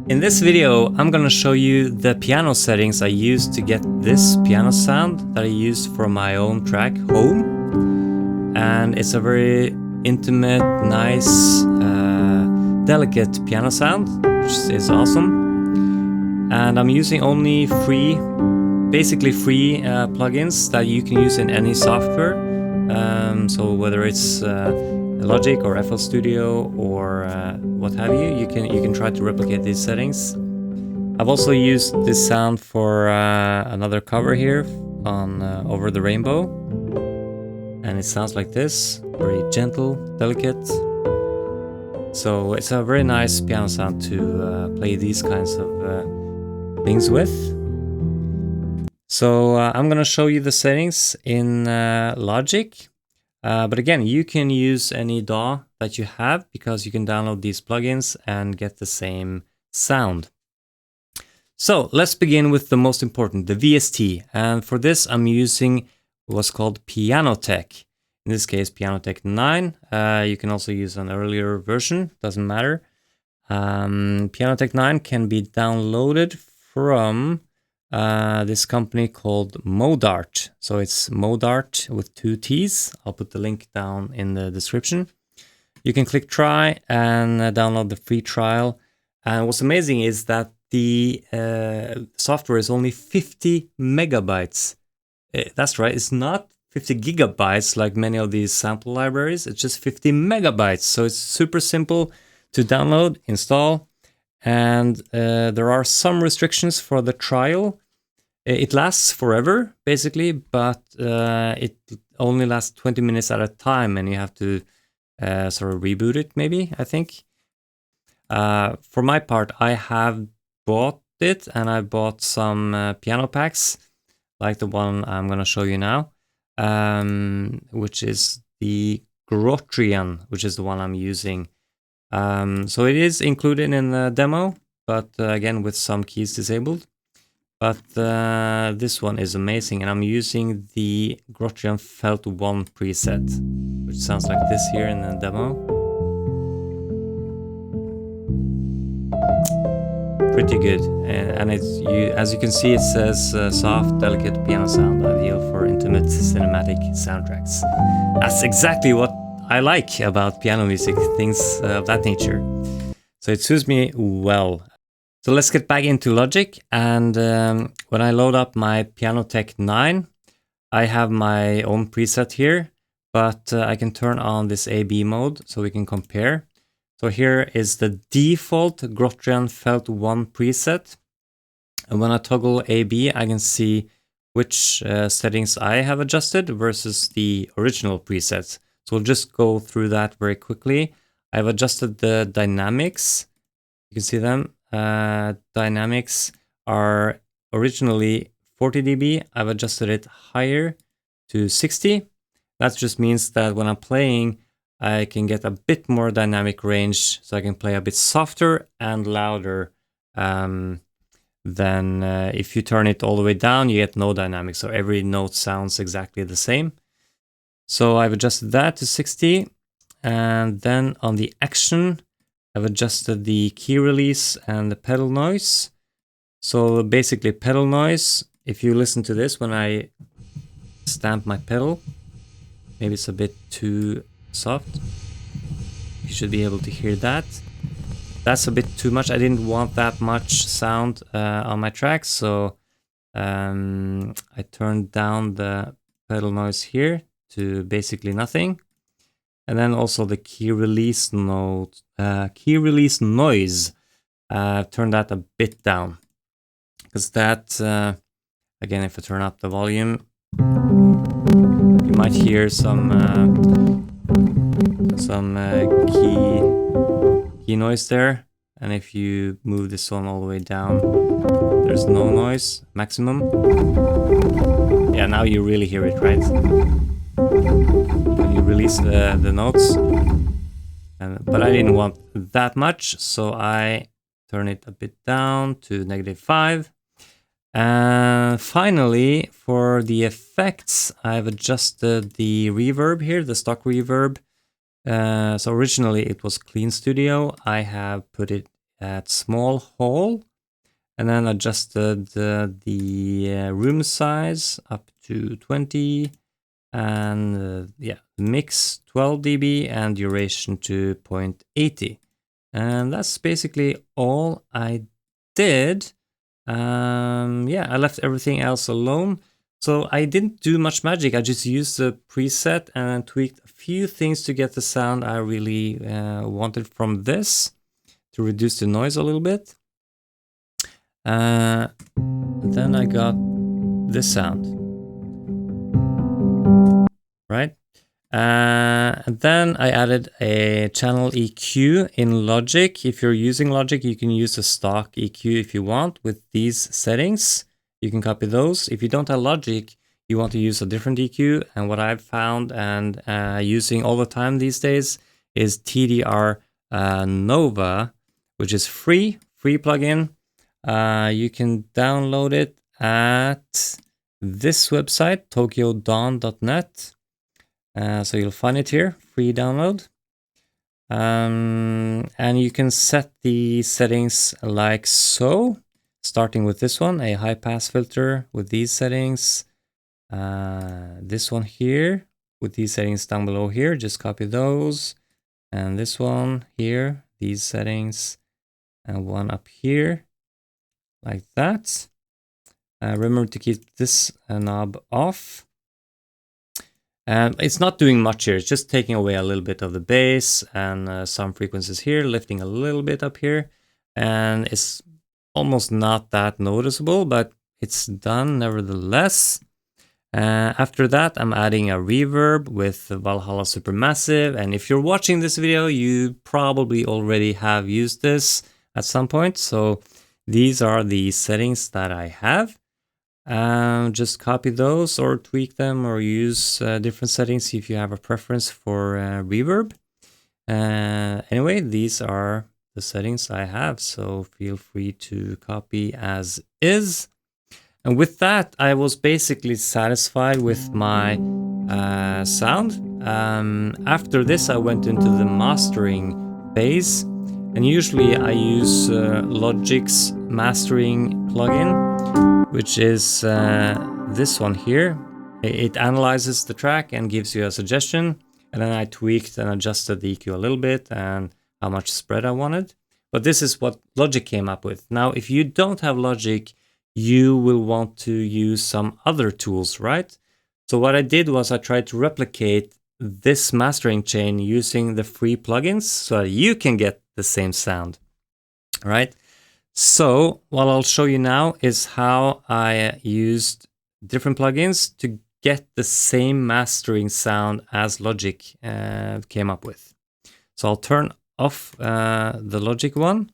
In this video, I'm gonna show you the piano settings I used to get this piano sound that I used for my own track, Home. And it's a very intimate, nice, delicate piano sound, which is awesome. And I'm using only basically free plugins that you can use in any software. So whether it's Logic or FL Studio or what have you, you can try to replicate these settings. I've also used this sound for another cover here on Over the Rainbow, and it sounds like this, very gentle, delicate. So it's a very nice piano sound to play these kinds of things with. So I'm gonna show you the settings in Logic. But again, you can use any DAW that you have because you can download these plugins and get the same sound. So let's begin with the most important, the VST. And for this, I'm using what's called Pianoteq. In this case, Pianoteq 9. You can also use an earlier version, doesn't matter. Pianoteq 9 can be downloaded from this company called Modart. So it's Modart with 2 T's. I'll put the link down in the description. You can click try and download the free trial. And what's amazing is that the software is only 50 megabytes. That's right, it's not 50 gigabytes like many of these sample libraries. It's just 50 megabytes. So it's super simple to download, install. And there are some restrictions for the trial. It lasts forever, basically, but it only lasts 20 minutes at a time, and you have to sort of reboot it, maybe, I think. For my part, I have bought it, and I bought some piano packs, like the one I'm going to show you now, which is the Grotrian, which is the one I'm using. So it is included in the demo, but again with some keys disabled. But this one is amazing, and I'm using the Grotrian Felt 1 preset, which sounds like this here in the demo. Pretty good, and it's as you can see, it says soft, delicate piano sound, ideal for intimate cinematic soundtracks. That's exactly what I like about piano music, things of that nature. So it suits me well. So let's get back into Logic. And when I load up my Pianoteq 9, I have my own preset here, but I can turn on this A/B mode so we can compare. So here is the default Grotrian Felt 1 preset. And when I toggle A/B, I can see which settings I have adjusted versus the original presets. So we'll just go through that very quickly. I've adjusted the dynamics. You can see them. Dynamics are originally 40 dB. I've adjusted it higher to 60. That just means that when I'm playing, I can get a bit more dynamic range. So I can play a bit softer and louder than if you turn it all the way down, you get no dynamics. So every note sounds exactly the same. So I've adjusted that to 60, and then on the action, I've adjusted the key release and the pedal noise. So basically pedal noise, if you listen to this when I stamp my pedal, maybe it's a bit too soft. You should be able to hear that. That's a bit too much. I didn't want that much sound on my track, so I turned down the pedal noise here to basically nothing, and then also the key release noise, turn that a bit down, because that again, if I turn up the volume, you might hear some key noise there, and if you move this one all the way down, there's no noise, maximum. Yeah, now you really hear it, right? When you release the notes. But I didn't want that much, so I turn it a bit down to -5. And finally, for the effects, I've adjusted the reverb here, the stock reverb. So originally it was Clean Studio. I have put it at small hole, and then adjusted the room size up to 20, and yeah, mix 12 dB and duration to 0.80. And that's basically all I did. Yeah, I left everything else alone. So I didn't do much magic. I just used the preset and tweaked a few things to get the sound I really wanted from this, to reduce the noise a little bit. Then I got this sound, right? And then I added a channel EQ in Logic. If you're using Logic, you can use a stock EQ if you want with these settings. You can copy those. If you don't have Logic, you want to use a different EQ. And what I've found and using all the time these days is TDR Nova, which is free plugin. You can download it at this website, tokyodawn.net. So you'll find it here, free download. And you can set the settings like so, starting with this one, a high pass filter with these settings. This one here with these settings down below here, just copy those. And this one here, these settings, and one up here, like that. Remember to keep this knob off. It's not doing much here. It's just taking away a little bit of the bass and some frequencies here, lifting a little bit up here. And it's almost not that noticeable, but it's done nevertheless. After that, I'm adding a reverb with the Valhalla Supermassive. And if you're watching this video, you probably already have used this at some point. So these are the settings that I have. Just copy those or tweak them or use different settings if you have a preference for reverb. Anyway, these are the settings I have, so feel free to copy as is. And with that, I was basically satisfied with my sound. After this, I went into the mastering phase, and usually I use Logic's mastering plugin, which is this one here. It analyzes the track and gives you a suggestion. And then I tweaked and adjusted the EQ a little bit and how much spread I wanted. But this is what Logic came up with. Now, if you don't have Logic, you will want to use some other tools, right? So what I did was I tried to replicate this mastering chain using the free plugins so that you can get the same sound, right? So what I'll show you now is how I used different plugins to get the same mastering sound as Logic came up with. So I'll turn off the Logic one.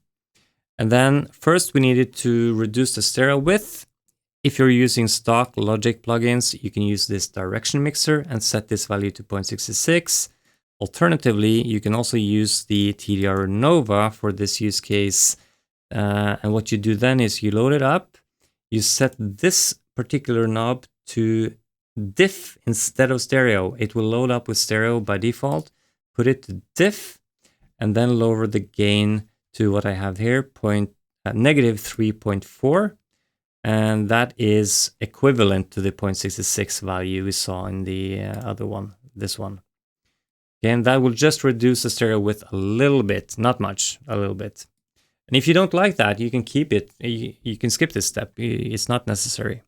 And then first we needed to reduce the stereo width. If you're using stock Logic plugins, you can use this direction mixer and set this value to 0.66. Alternatively, you can also use the TDR Nova for this use case. And what you do then is you load it up, you set this particular knob to diff instead of stereo. It will load up with stereo by default, put it to diff, and then lower the gain to what I have here, negative 3.4. And that is equivalent to the 0.66 value we saw in the other one, this one. And that will just reduce the stereo width a little bit, not much, a little bit. And if you don't like that, you can keep it. You can skip this step. It's not necessary.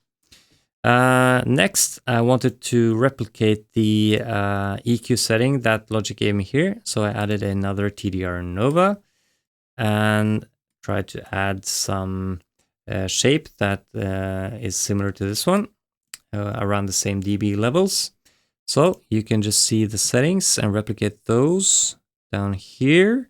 Next, I wanted to replicate the EQ setting that Logic gave me here. So I added another TDR Nova and tried to add some shape that is similar to this one, around the same dB levels. So you can just see the settings and replicate those down here.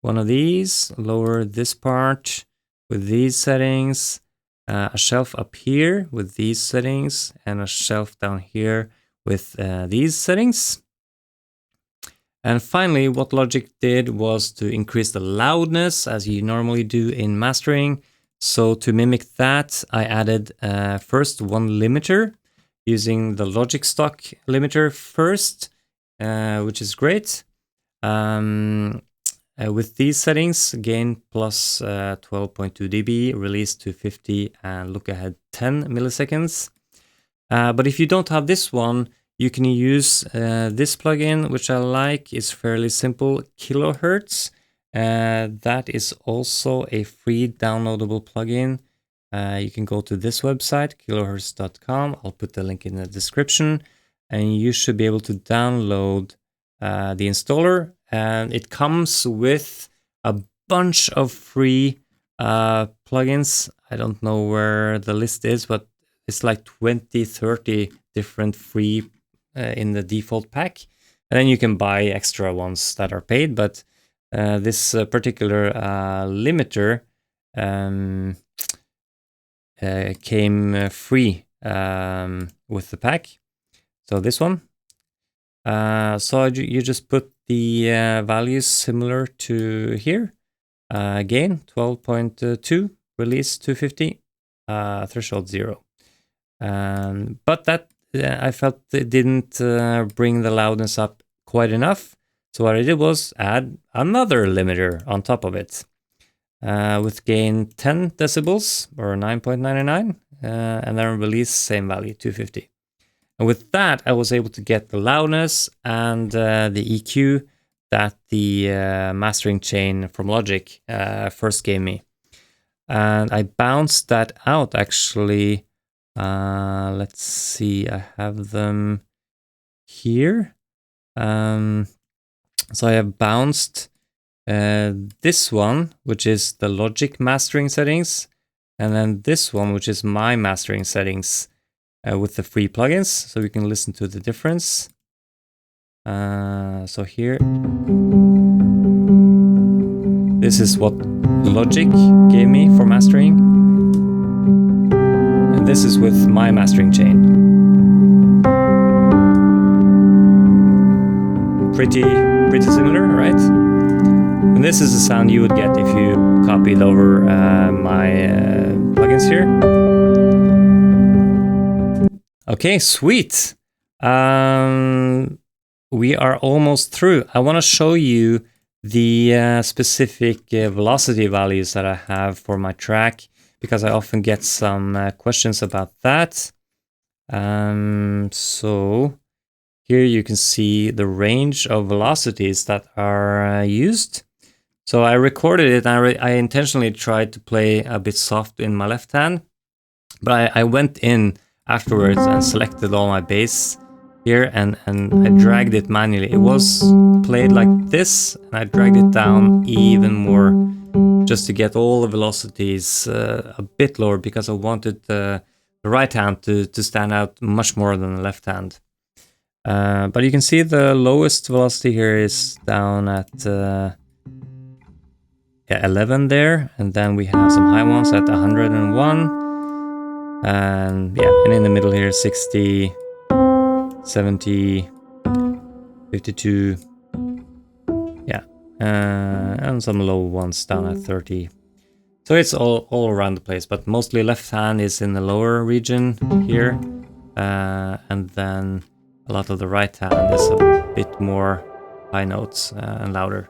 One of these, lower this part with these settings, a shelf up here with these settings, and a shelf down here with these settings. And finally, what Logic did was to increase the loudness as you normally do in mastering. So to mimic that, I added first one limiter using the Logic stock limiter first, which is great. with these settings, gain plus 12.2 dB, release to 50, and look ahead 10 milliseconds. But if you don't have this one, you can use this plugin, which I like. It's fairly simple, Kilohearts. That is also a free downloadable plugin. You can go to this website, kilohertz.com. I'll put the link in the description, and you should be able to download the installer. And it comes with a bunch of free plugins. I don't know where the list is, but it's like 20, 30 different free in the default pack. And then you can buy extra ones that are paid, but this particular limiter came free with the pack. So this one. So you just put the values similar to here. Gain 12.2, release 250, threshold 0. But that I felt it didn't bring the loudness up quite enough. So what I did was add another limiter on top of it with gain 10 decibels or 9.99, and then release same value, 250. And with that, I was able to get the loudness and the EQ that the mastering chain from Logic first gave me. And I bounced that out actually. Let's see, I have them here. So I have bounced this one, which is the Logic mastering settings, and then this one, which is my mastering settings with the free plugins, so we can listen to the difference. So here, this is what Logic gave me for mastering, and this is with my mastering chain. Pretty similar, right? And this is the sound you would get if you copied over my plugins here. Okay, sweet. We are almost through. I want to show you the specific velocity values that I have for my track, because I often get some questions about that. So here you can see the range of velocities that are used. So I recorded it, and I intentionally tried to play a bit soft in my left hand, but I went in afterwards and selected all my bass here, and I dragged it manually. It was played like this, and I dragged it down even more just to get all the velocities a bit lower, because I wanted the right hand to stand out much more than the left hand. But you can see the lowest velocity here is down at 11 there, and then we have some high ones at 101, and yeah, and in the middle here 60, 70, 52, yeah, and some low ones down at 30. So it's all around the place, but mostly left hand is in the lower region here, and then a lot of the right hand is a bit more high notes and louder.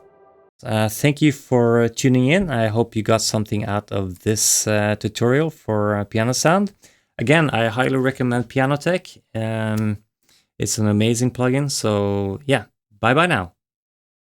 Thank you for tuning in. I hope you got something out of this tutorial for piano sound. Again, I highly recommend Pianoteq. It's an amazing plugin. So yeah, bye bye now.